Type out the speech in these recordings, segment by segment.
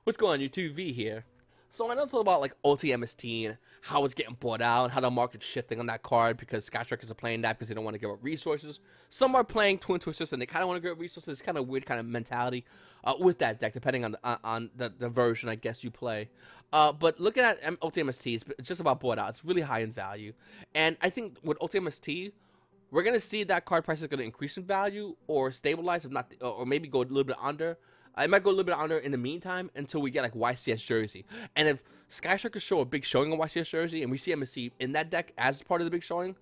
What's going on, YouTube? V here. So I know it's all about like OTMST and how it's getting bought out, how the market's shifting on that card because Skystrikers are playing that because they don't want to give up resources. Some are playing Twin Twisters and they kind of want to give up resources. It's kind of weird kind of mentality with that deck, depending on the version I guess you play. But looking at OTMST, it's just about bought out. It's really high in value, and I think with OTMST, we're gonna see that card price is gonna increase in value or stabilize, if not, or maybe go a little bit under. I might go a little bit under in the meantime until we get like YCS jersey. And if Skystrikers show a big showing on YCS jersey and we see MSC in that deck as part of the big showing,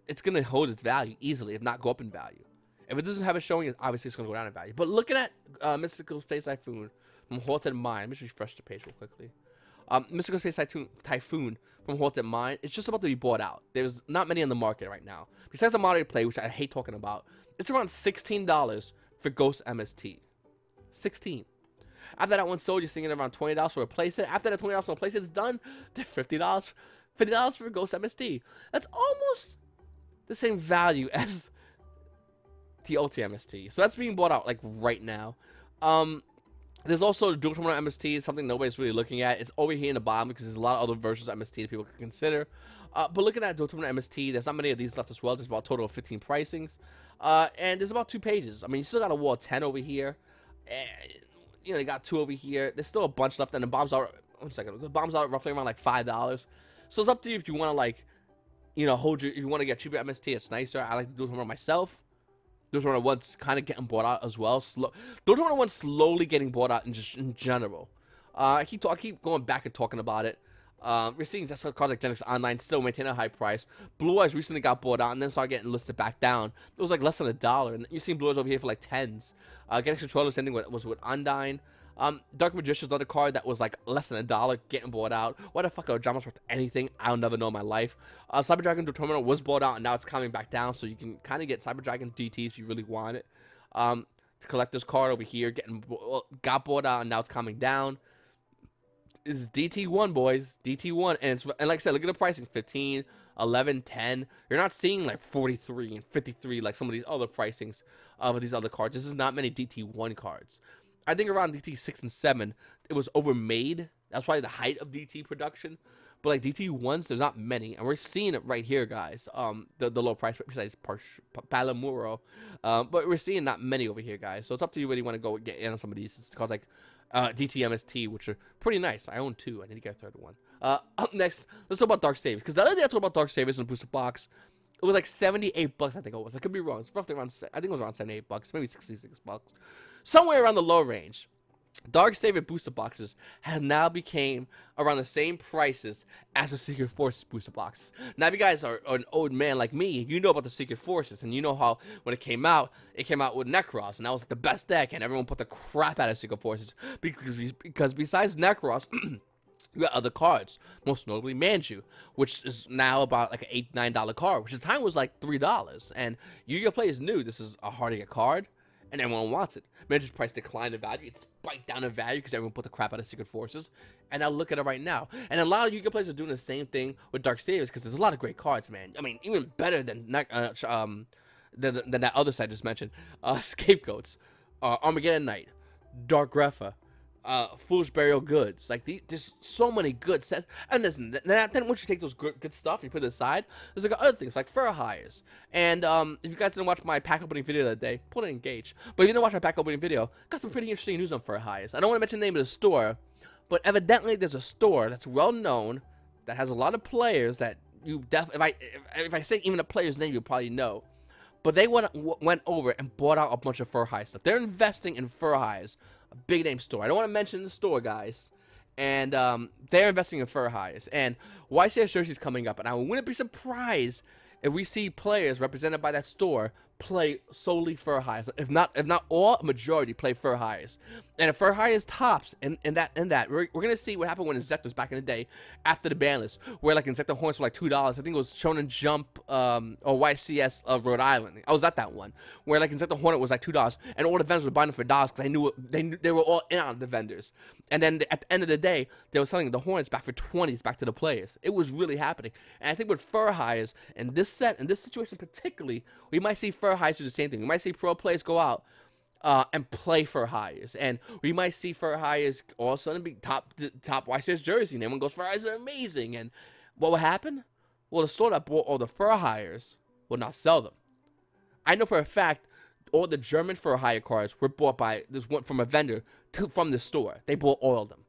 it's going to hold its value easily, if not go up in value. If it doesn't have a showing, obviously it's going to go down in value. But looking at Mystical Space Typhoon from Halted Mind, let me just refresh the page real quickly. Mystical Space Typhoon from Halted Mind, it's just about to be bought out. There's not many on the market right now. Besides the modern play, which I hate talking about, it's around $16 for Ghost MST. 16. After that one sold, you're thinking around $20 for a playset. After that $20 for a playset is done, they're $50 for Ghost MST. That's almost the same value as the OTMST. So that's being bought out like right now. There's also the dual terminal MST, something nobody's really looking at. It's over here in the bottom because there's a lot of other versions of MST that people can consider. But looking at dual terminal MST, there's not many of these left as well. There's about a total of 15 pricings. And there's about 2 pages. I mean, you still got a wall 10 over here. You know, you got 2 over here. There's still a bunch left, and the bombs are, one second, the bombs are roughly around like $5. So it's up to you if you want to, like, you know, if you want to get cheaper MST, it's nicer. I like to do it myself. Those are the ones kind of getting bought out as well. Those are the ones slowly getting bought out in general. I keep going back and talking about it. We're seeing just cards like Genix Online still maintain a high price. Blue Eyes recently got bought out and then started getting listed back down. It was like less than $1, and you're seeing Blue Eyes over here for like 10s. Genix Controller sending was with Undyne. Dark Magician's another card that was like less than $1 getting bought out. Why the fuck are Drama's worth anything? I'll never know in my life. Cyber Dragon Terminal was bought out and now it's coming back down, so you can kind of get Cyber Dragon DTs if you really want it. The collector's card over here got bought out and now it's coming down. Is DT1, boys. DT1. And like I said, look at the pricing. 15, 11, 10. You're not seeing like 43 and 53 like some of these other pricings of these other cards. This is not many DT1 cards. I think around DT 6 and 7, it was overmade. That's probably the height of DT production. But like DT1s, there's not many. And we're seeing it right here, guys. The low price, besides Palamuro. But we're seeing not many over here, guys. So it's up to you whether you want to go get in on some of these. It's called like DTMST, which are pretty nice. I own 2. I need to get a 3rd one. Up next, let's talk about Dark Savers. Because the other day I talked about Dark Savers in the booster box. It was like $78, I think it was. I could be wrong. It's roughly around, I think it was around $78, maybe $66. Somewhere around the low range. Dark Saver booster boxes have now became around the same prices as the Secret Forces booster boxes. Now, if you guys are an old man like me, you know about the Secret Forces, and you know how when it came out with Necros, and that was the best deck, and everyone put the crap out of Secret Forces because besides Necros, you got other cards, most notably Manju, which is now about like an $8, $9 card, which at the time was like $3. And YuGiOh players knew this is a hard to get card, and everyone wants it. Manju's price declined in value. It spiked down in value because everyone put the crap out of Secret Forces. And now look at it right now. And a lot of YuGiOh players are doing the same thing with Dark Savers because there's a lot of great cards, man. I mean, even better than that other side I just mentioned. Scapegoats, Armageddon Knight, Dark Grepha, Foolish Burial Goods. Like, there's so many good sets. And then once you take those good stuff and you put it aside, there's like other things like Fur Hires. And if you guys didn't watch my pack opening video that day, put it engage. But if you didn't watch my pack opening video, got some pretty interesting news on Fur Hires. I don't want to mention the name of the store, but evidently there's a store that's well known that has a lot of players that you definitely, if I say even a player's name, you'll probably know. But they went over and bought out a bunch of Fur Hire stuff. They're investing in Fur Hires. A big name store. I don't want to mention the store, guys. And they're investing in Fur Hires. And YCS jerseys coming up. And I wouldn't be surprised if we see players represented by that store play solely Fur Hires. If not all, a majority play Fur Hires. And if Fur Hires tops in that, we're gonna see what happened when Insectors back in the day after the ban list, where like Insector Horns were like $2. I think it was Shonen Jump or YCS of Rhode Island. I was at that one where like Insector Hornet was like $2, and all the vendors were buying them for $1 because they were all in on the vendors. And then at the end of the day, they were selling the Hornets back for 20s back to the players. It was really happening. And I think with Fur Hires and this set, in this situation particularly, we might see Fur Hires do the same thing. We might see pro players go out and play for hires. And we might see for hires all of a sudden be top YCS jersey. And everyone goes, for hires are amazing. And what will happen? Well, the store that bought all the fur hires will not sell them. I know for a fact all the German fur hire cards were bought by this one from a vendor from the store. They bought all of them.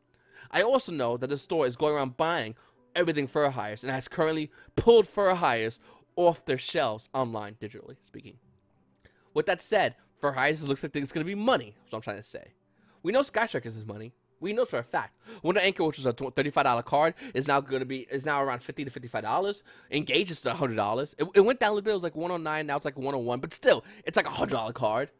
I also know that the store is going around buying everything fur hires and has currently pulled fur hires off their shelves online, digitally speaking. With that said, fur hires looks like it's going to be money. That's what I'm trying to say. We know Skystrikers is money. We know for a fact. Winter Anchor, which was a $35 card, is now around $50 to $55. Engage is $100. It went down a little bit. It was like 109. Now it's like 101. But still, it's like a $100 card.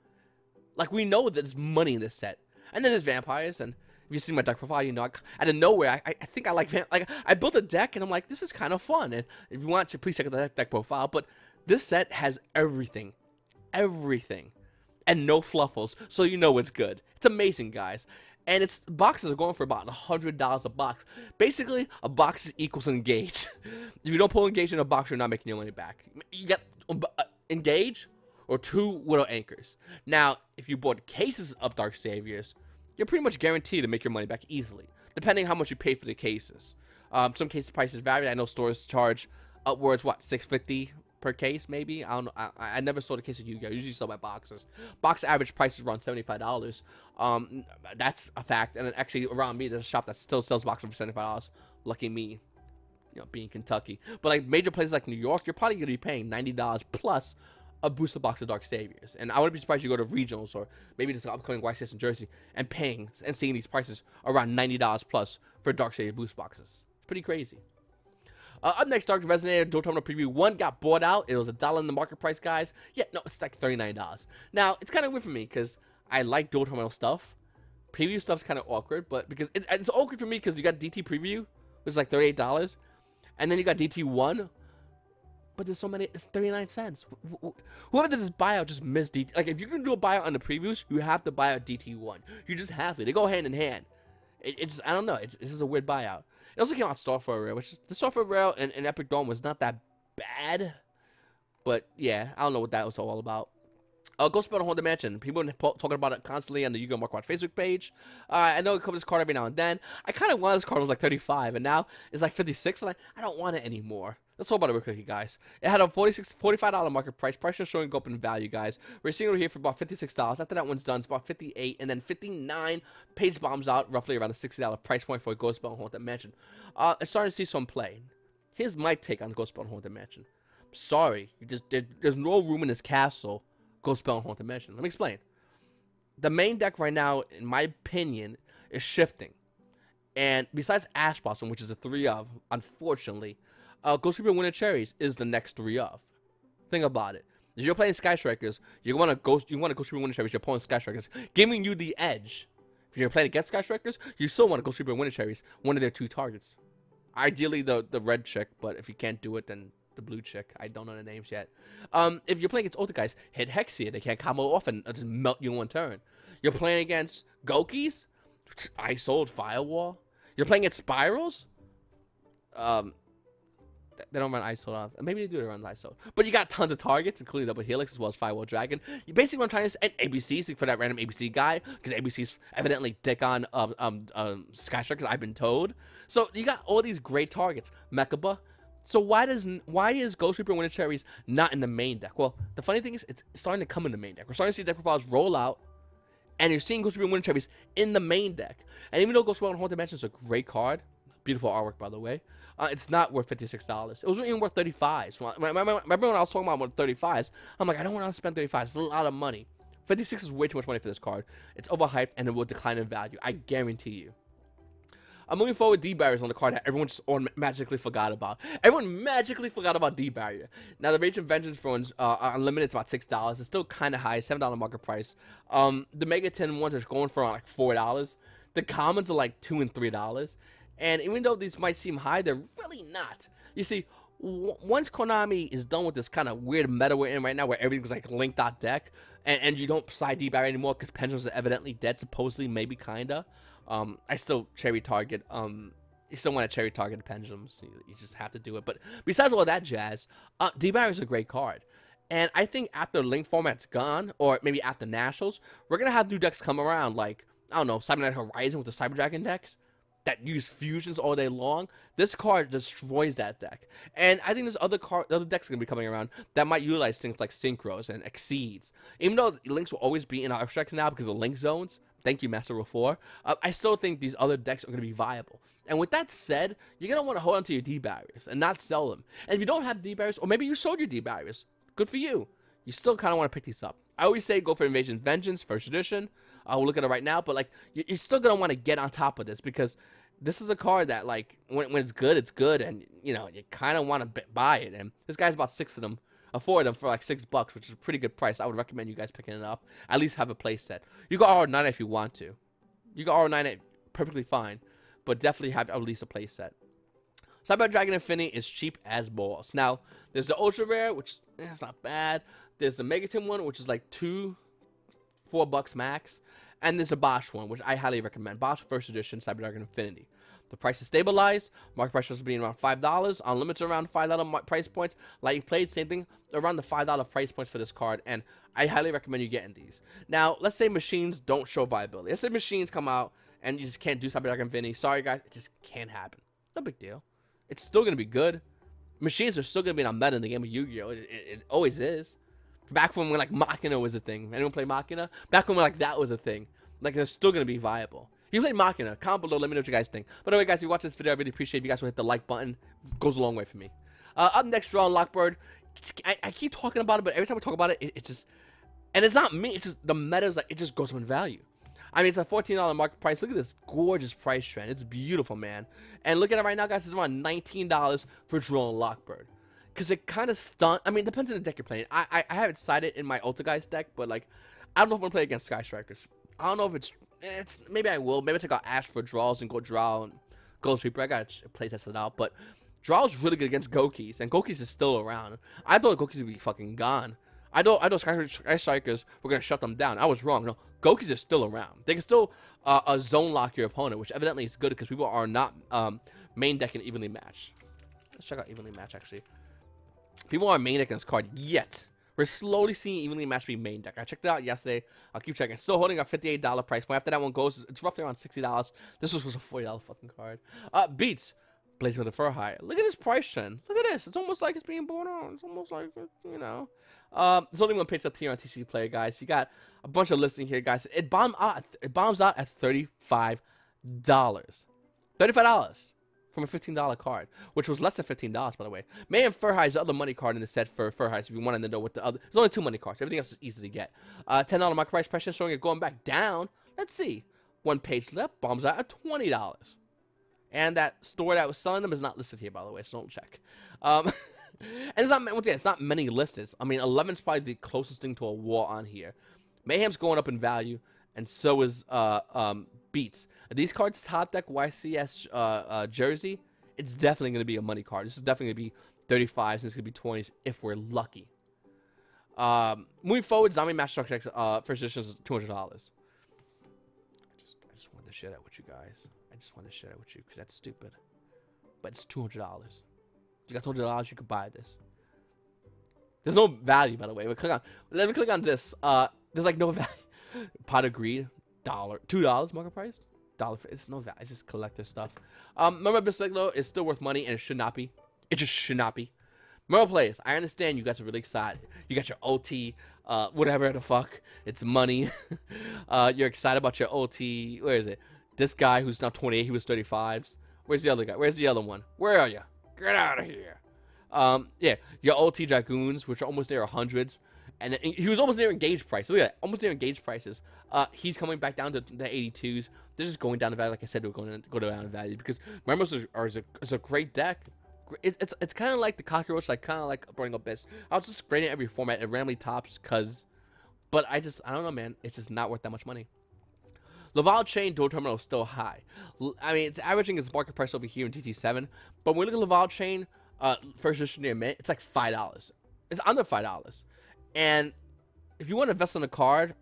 Like, we know that there's money in this set. And then there's vampires. And if you see my deck profile, you know, out of nowhere, I think I like I built a deck, and I'm like, this is kind of fun. And if you want to, please check out the deck profile. But this set has everything. Everything. And no fluffles. So you know it's good. It's amazing, guys. And its boxes are going for about $100 a box. Basically, a box equals Engage. If you don't pull Engage in a box, you're not making your money back. You get Engage or 2 Widow Anchors. Now, if you bought cases of Dark Saviors, you're pretty much guaranteed to make your money back easily, depending how much you pay for the cases. Some case prices vary. I know stores charge upwards, what, $6.50 per case, maybe? I don't know. I never sold a case of YuGiOh. I usually sell my boxes. Box average price is around $75. That's a fact. And actually, around me, there's a shop that still sells boxes for $75. Lucky me, you know, being Kentucky. But like major places like New York, you're probably gonna be paying $90 plus a booster box of Dark Saviors. And I wouldn't be surprised you go to regionals or maybe this upcoming YCS in Jersey and paying and seeing these prices around $90 plus for Dark Savior boost boxes. It's pretty crazy. Up next, Dark Resonator Dual Terminal Preview 1 got bought out. It was $1 in the market price, guys. Yeah, no, it's like $39. Now, it's kind of weird for me because I like dual terminal stuff. Preview stuff's kind of awkward, but because it's awkward for me because you got DT Preview, which is like $38, and then you got DT1, but there's so many, it's 39 cents. Whoever did this buyout just missed DT. Like, if you're going to do a buyout on the previews, you have to buy out DT1. You just have to. They go hand in hand. It's I don't know. This is a weird buyout. It also came out Starfire Rail, which is, the Starfire Rail and Epic Dome was not that bad. But, yeah, I don't know what that was all about. Ghost Battle Haunted Mansion. People have been talking about it constantly on the YuGiOh Mark Watch Facebook page. I know it covers this card every now and then. I kind of wanted this card. It was like 35, and now it's like 56, and I don't want it anymore. Let's talk about it real quick, guys. It had a $45 market price. Price is showing up in value, guys. We're seeing it here for about $56. After that one's done, it's about $58, and then $59. Page bombs out roughly around a $60 price point for a Ghost Battle Haunted Mansion. It's starting to see some play. Here's my take on Ghost Battle Haunted Mansion. Sorry, there's no room in this castle. Ghost Battle Haunted Mansion. Let me explain. The main deck right now, in my opinion, is shifting. And besides Ash Blossom, which is a 3 of, unfortunately, Ghost Reaper Winter Cherries is the next 3 of. Think about it. If you're playing Sky Strikers, you want to Ghost Reaper Winter Cherries, you're pulling Sky Strikers, giving you the edge. If you're playing against Sky Strikers, you still want to Ghost Reaper Winter Cherries, one of their 2 targets. Ideally, the red chick, but if you can't do it, then the blue chick. I don't know the names yet. If you're playing against Ultra guys, hit Hexia. They can't combo off and just melt you in one turn. You're playing against Gokis, Ice Old Firewall. You're playing against Spirals. They don't run Ice Old. Maybe they do run Ice Old. But you got tons of targets, including Double Helix as well as Firewall Dragon. You basically want to try and ABCs for that random ABC guy, because ABCs evidently dick on Sky Strikers, I've been told. So you got all these great targets. Mechaba. So why is Ghost Reaper Winter Cherries not in the main deck? Well, the funny thing is, it's starting to come in the main deck. We're starting to see deck profiles roll out, and you're seeing Ghost Reaper Winter Cherries in the main deck. And even though Ghost Reaper Haunted Mansion is a great card, beautiful artwork by the way, it's not worth $56. It was even worth $35. Remember when I was talking about $35s? I'm like, I don't want to spend $35. It's a lot of money. $56 is way too much money for this card. It's overhyped, and it will decline in value. I guarantee you. I'm moving forward with D-Barriers on the card that everyone just magically forgot about. Everyone magically forgot about D-Barrier. Now, the Rage and Vengeance for Unlimited is about $6. It's still kind of high, $7 market price. The Mega 10 ones are going for like $4. The commons are like $2 and $3. And even though these might seem high, they're really not. You see, once Konami is done with this kind of weird meta we're in right now, where everything's like linked dot deck, and you don't side D-Barrier anymore because Pendulums are evidently dead, supposedly, maybe, kinda. I still cherry target, you still want to cherry target the Pendulums. You just have to do it. But besides all that jazz, D-Barrier is a great card. And I think after Link format's gone, or maybe after Nationals, we're going to have new decks come around, like, I don't know, Cyber Knight Horizon with the Cyber Dragon decks that use fusions all day long. This card destroys that deck. And I think there's other decks going to be coming around that might utilize things like Synchros and Exceeds. Even though Links will always be in our decks now because of Link Zones, thank you, Master Rule 4, I still think these other decks are going to be viable. And with that said, you're going to want to hold on to your D-barriers and not sell them. And if you don't have D-barriers, or maybe you sold your D-barriers, good for you. You still kind of want to pick these up. I always say go for Invasion Vengeance, first edition. We'll look at it right now, but like you're still going to want to get on top of this because this is a card that like when it's good, and you know, you kind of want to buy it. And this guy's about 6 of them, 4 of them for like $6, which is a pretty good price. I would recommend you guys picking it up. At least have a play set. You can R9 if you want to. You can R9 it perfectly fine, but definitely have at least a play set. Cyber Dragon Infinity is cheap as balls. Now, there's the Ultra Rare, which it's not bad. There's the Megaton one, which is like $4 max. And there's a Bosch one, which I highly recommend. Bosch First Edition Cyber Dragon Infinity. The price is stabilized. Market price is being around $5. Unlimited around $5 price points. Like you played, same thing. Around the $5 price points for this card. And I highly recommend you getting these. Now, let's say machines don't show viability. Let's say machines come out and you just can't do Cyber Dragon Infinity. Sorry, guys. It just can't happen. No big deal. It's still going to be good. Machines are still going to be on meta in the game of Yu-Gi-Oh! It always is. Back when like Machina was a thing. Anyone play Machina? Back when like that was a thing. Like they're still going to be viable. If you play Machina, comment below, let me know what you guys think. But anyway, guys, if you watch this video, I really appreciate if you guys will hit the like button. It goes a long way for me. Up next, Draw and Lockbird. I keep talking about it, but every time we talk about it, it's just... And it's not me. It's just the meta is like, it just goes up in value. I mean, it's a $14 market price. Look at this gorgeous price trend. It's beautiful, man. And look at it right now, guys. It's around $19 for Draw and Lockbird. Because it kind of stunned. I mean, it depends on the deck you're playing. I have it sided in my Ultra Guys deck, but like, I don't know if I'm going to play against Sky Strikers. I don't know if it's maybe I will. Maybe I take out Ash for draws and go draw and Gold Sweeper. I got to play test it out. But draw is really good against Gokis, and Gokis is still around. I thought Gokis would be fucking gone. I thought Sky Strikers were going to shut them down. I was wrong. No, Gokis are still around. They can still zone lock your opponent, which evidently is good because people are not main decking evenly matched. Let's check out evenly matched, actually. People aren't main decking this card yet. We're slowly seeing evenly matched be main deck. I checked it out yesterday. I'll keep checking. Still holding a $58 price point. After that one goes, it's roughly around $60. This was a $40 fucking card. Beats. Blaze with a Fur High. Look at this price trend. Look at this. It's almost like it's being born on. It's almost like, you know. There's only one page up here on TCG Player, guys. You got a bunch of listing here, guys. It bombs out at $35. $35 from a $15 card, which was less than $15, by the way. Mayhem Fur High is the other money card in the set for Fur Highs if you wanted to know what the other... There's only 2 money cards. Everything else is easy to get. $10 market price pressure showing it going back down. Let's see. One page left. Bombs out at $20. And that store that was selling them is not listed here, by the way, so don't check. And it's not, once again, it's not many listed. I mean, 11 is probably the closest thing to a war on here. Mayhem's going up in value, and so is Beats. These cards, top deck YCS jersey, it's definitely going to be a money card. This is definitely going to be 35s, and it's going to be 20s if we're lucky. Moving forward, Zombie Master Structure first edition is $200. I just wanted to share that with you guys. I just wanted to share that with you because that's stupid. But it's $200. You got $200, you could buy this. There's no value, by the way. Let me click on this. There's like no value. Pot of Greed, $2 market price. It's no value. It's just collector stuff. Remember, Biseglo is still worth money, and it should not be. It just should not be. Remember, players, I understand you guys are really excited. You got your OT, whatever the fuck. It's money. You're excited about your OT. Where is it? This guy who's now 28, he was 35s. Where's the other guy? Where's the other one? Where are you? Get out of here. Yeah, your OT Dragoons, which are almost near hundreds. And he was almost near engaged price. Look at that. Almost near engaged prices. He's coming back down to the 82s. They're just going down in value. Like I said, they're going to go down in value. Because Members is a great deck. It's kind of like the Cockroach. Like, kind of like Burning Abyss. I was just grading every format. It randomly tops because... But I don't know, man. It's just not worth that much money. Laval Chain dual terminal is still high. I mean, it's averaging its market price over here in GT7. But when we look at Laval Chain, first edition near mint, it's like $5. It's under $5. And if you want to invest on a card,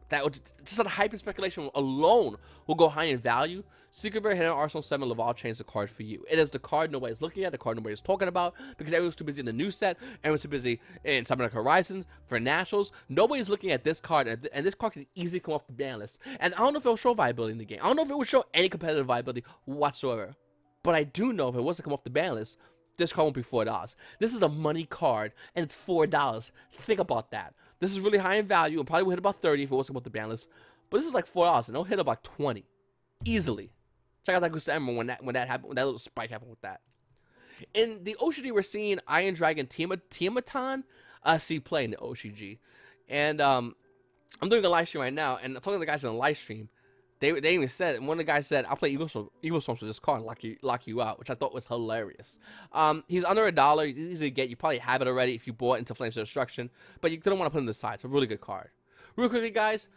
that would just on hyper speculation alone will go high in value. Secret Rare Hidden Arsenal 7 Laval change the card for you. It is the card nobody's looking at, the card nobody's talking about, because everyone's too busy in the new set, everyone's too busy in Cyberpunk Horizons, for Nationals. Nobody's looking at this card, and this card can easily come off the ban list. And I don't know if it'll show viability in the game. I don't know if it would show any competitive viability whatsoever. But I do know if it was to come off the ban list, this card won't be $4. This is a money card, and it's $4. Think about that. This is really high in value, and probably will hit about 30 if it was to come off the ban list. But this is like $4, and it'll hit about 20 easily. Check out that Gusta Emerald when that happened, when that little spike happened with that. In the OCG, we're seeing Iron Dragon Tiamaton see play in the OCG, and I'm doing a live stream right now, and I'm talking to the guys in the live stream. They even said, one of the guys said, "I'll play Evil Storms with this card and lock you out," which I thought was hilarious. He's under $1. He's easy to get. You probably have it already if you bought into Flames of Destruction, but you don't want to put him to the side. It's a really good card. Real quickly, guys.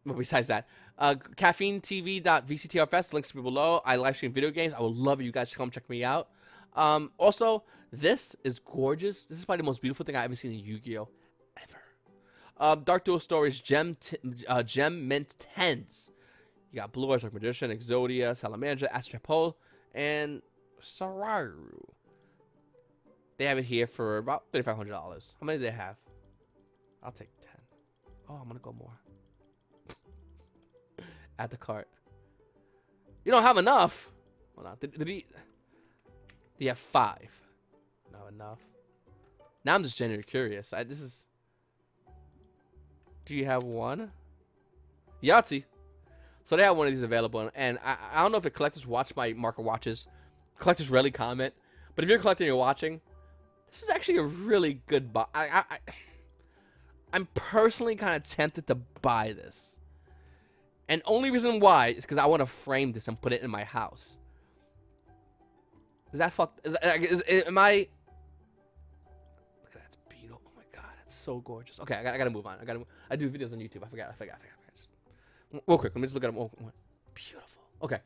But besides that, caffeinetv.vctrfs, links to below. I live stream video games. I would love you guys to come check me out. Also, this is gorgeous. This is probably the most beautiful thing I've ever seen in Yu-Gi-Oh! Ever. Dark Duel Stories Gem Mint 10s. You got Blue Eyes, Dark Magician, Exodia, Salamandra, Astrapole, and Sararu. They have it here for about $3,500. How many do they have? I'll take 10. Oh, I'm gonna go more. Add the cart. You don't have enough. Hold on. Did he have 5? Not enough. Now I'm just genuinely curious. This is. Do you have one? Yahtzee. So they have one of these available, and I don't know if the collectors watch my market watches. Collectors rarely comment, but if you're collecting and you're watching, this is actually a really good buy. I'm personally kind of tempted to buy this. And only reason why is because I want to frame this and put it in my house. Is that fucked? Am I? Look at that, it's beautiful. Oh my god, that's so gorgeous. Okay, I gotta move on. I do videos on YouTube. I forgot. Just, real quick, let me just look at them. Beautiful. Okay.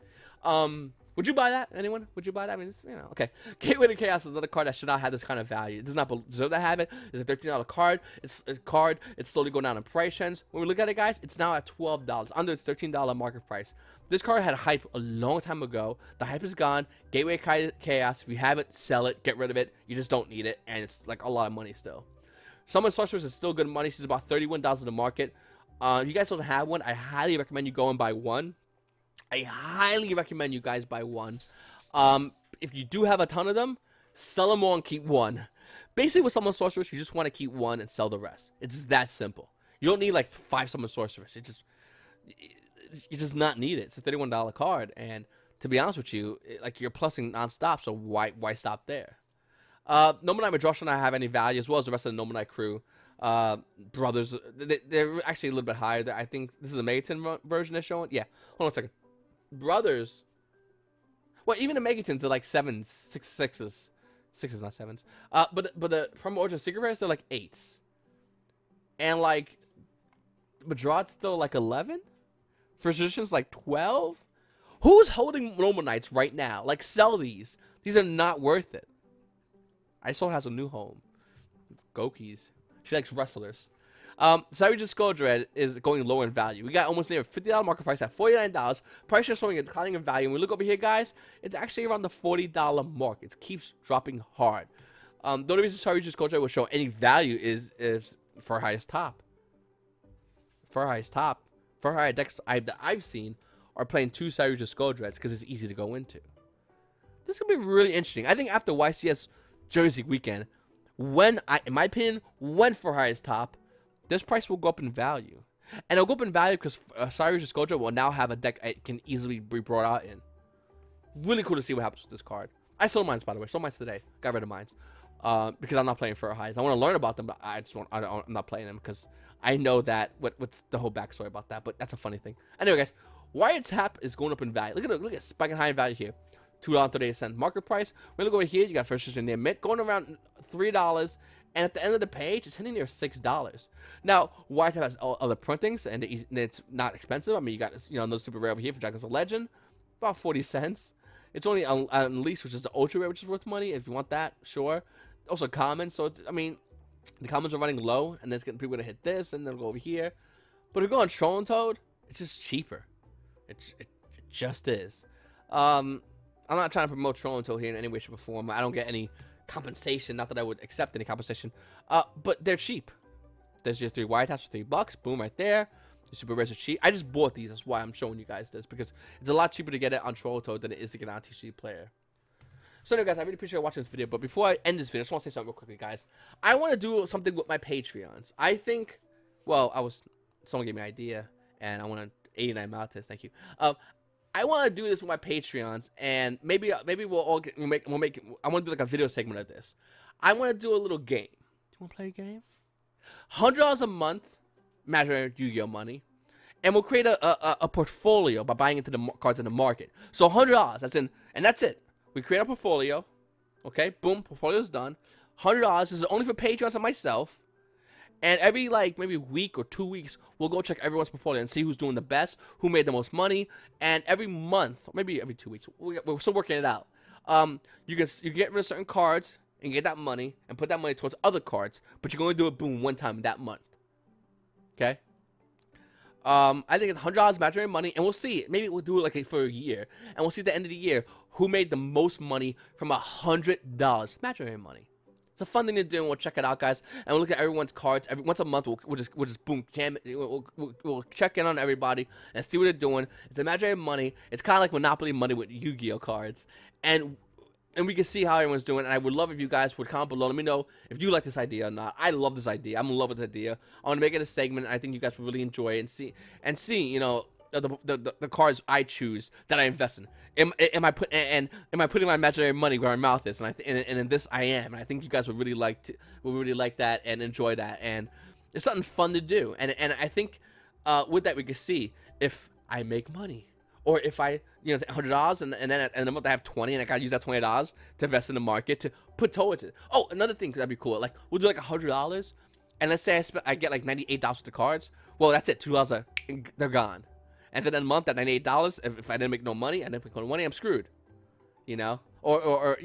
Would you buy that? Anyone? Would you buy that? I mean, it's, you know, okay. Gateway to Chaos is another card that should not have this kind of value. It does not deserve to have it. It's a $13 card. It's a card. It's slowly going down in price trends. When we look at it, guys, it's now at $12, under its $13 market price. This card had hype a long time ago. The hype is gone. Gateway Chaos, if you have it, sell it, get rid of it. You just don't need it, and it's like a lot of money still. Summon Sorceress is still good money. She's about $31 in the market. If you guys don't have one, I highly recommend you go and buy one. I highly recommend you guys buy one. If you do have a ton of them, sell them all and keep one. Basically, with Summon Sorceress, you just want to keep one and sell the rest. It's that simple. You don't need like 5 Summon Sorceress. You just not need it. It's a $31 card, and to be honest with you, like you're plussing nonstop. So why stop there? Nomonite Madrosh and I have any value, as well as the rest of the Nomonite crew. Brothers, they're actually a little bit higher. I think this is a Megaton version they're showing. Yeah, hold on a second. Brothers, well, even the Megatons are like 7s, 6s, 6s, not 7s. But the From Origin Secret Rares, they're like 8s, and like Madrod's still like 11. Physician's like 12. Who's holding Nomonites right now? Like, sell these. These are not worth it. Isold has a new home. Goki's. She likes wrestlers. Savage Skull Dread is going lower in value. We got almost near a $50 market price at $49. Price is showing a declining in value. When we look over here, guys, it's actually around the $40 mark. It keeps dropping hard. The only reason Savage Skull Dread will show any value is for highest top. For highest top. For higher decks that I've seen are playing 2 Savage Skull Dreads because it's easy to go into. This could be really interesting. I think after YCS Jersey weekend, in my opinion, when for highest top, this price will go up in value. And it'll go up in value because Cyrus Scojo will now have a deck it can easily be brought out in. Really cool to see what happens with this card. I sold mines, by the way. Sold mines today. Got rid of mines. Because I'm not playing for highs. I want to learn about them, but I'm not playing them because I know that what's the whole backstory about that. But that's a funny thing. Anyway, guys, Wiretap is going up in value. Look at spiking high in value here. $2.38 market price. We look over here. You got first edition near mid going around $3. And at the end of the page, it's hitting near $6. Now, Wiretap has all other printings, and it's not expensive. I mean, you got no super rare over here for Dragons of Legend, about 40 cents. It's only Unleashed, which is the ultra rare, which is worth money. If you want that, sure. Also common. So I mean, the commons are running low, and then it's getting people to hit this, and then go over here. But if you go on Troll and Toad, it's just cheaper. It just is. I'm not trying to promote Troll and Toad here in any way, shape, or form. I don't get any compensation. Not that I would accept any compensation. But they're cheap. There's your 3 wire attachments for $3. Boom, right there. The super rares are cheap. I just bought these. That's why I'm showing you guys this, because it's a lot cheaper to get it on Troll and Toad than it is to get it on TCG Player. So anyway, guys, I really appreciate watching this video. But before I end this video, I just want to say something real quickly, guys. I want to do something with my Patreons. I think, well, someone gave me an idea, and I want to 89 Maltese. Thank you. I want to do this with my Patreons, and maybe we'll all I want to do like a video segment of this. I want to do a little game. Do you want to play a game? $100 a month, imaginary Yu-Gi-Oh money, and we'll create a portfolio by buying into the cards in the market. So $100, that's it. We create a portfolio. Okay, boom, portfolio's done. $100. This is only for Patreons and myself. And every maybe week or 2 weeks, we'll go check everyone's portfolio and see who's doing the best, who made the most money. And every month, maybe every 2 weeks, we're still working it out. You get rid of certain cards and get that money and put that money towards other cards, but you can only do it boom one time that month. Okay. I think it's $100 imaginary money, and we'll see. Maybe we'll do it for a year, and we'll see at the end of the year who made the most money from $100 imaginary money. It's a fun thing to do, and we'll check it out, guys. And we'll look at everyone's cards. Once a month, we'll just boom, jam it. We'll check in on everybody and see what they're doing. It's imaginary money. It's kind of like Monopoly money with Yu-Gi-Oh cards, and we can see how everyone's doing. And I would love if you guys would comment below. Let me know if you like this idea or not. I love this idea. I'm in love with this idea. I want to make it a segment. I think you guys will really enjoy it and see, you know, the cards I choose that I invest in. Am I putting my imaginary money where my mouth is? And in this I am. And I think you guys would really like that and enjoy that. And it's something fun to do. And I think with that we can see if I make money, or if I $100 and then at the end of the month I have 20 and I gotta use that $20 to invest in the market to put towards it. Oh, another thing that'd be cool. We'll do $100, and let's say I get $98 with the cards. Well, that's it. $2 they're gone. And then in a month, that $98, if I didn't make no money, I'm screwed. You know? Or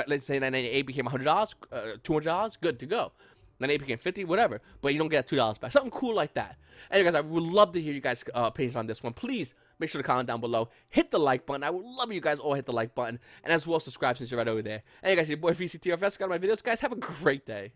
let's say that 98 became $100, $200, good to go. 98 became 50, whatever. But you don't get $2 back. Something cool like that. Anyway, guys, I would love to hear you guys' opinions on this one. Please make sure to comment down below. Hit the like button. I would love you guys all hit the like button. And as well, subscribe since you're right over there. Anyway, guys, your boy vctrfs got my videos. Guys, have a great day.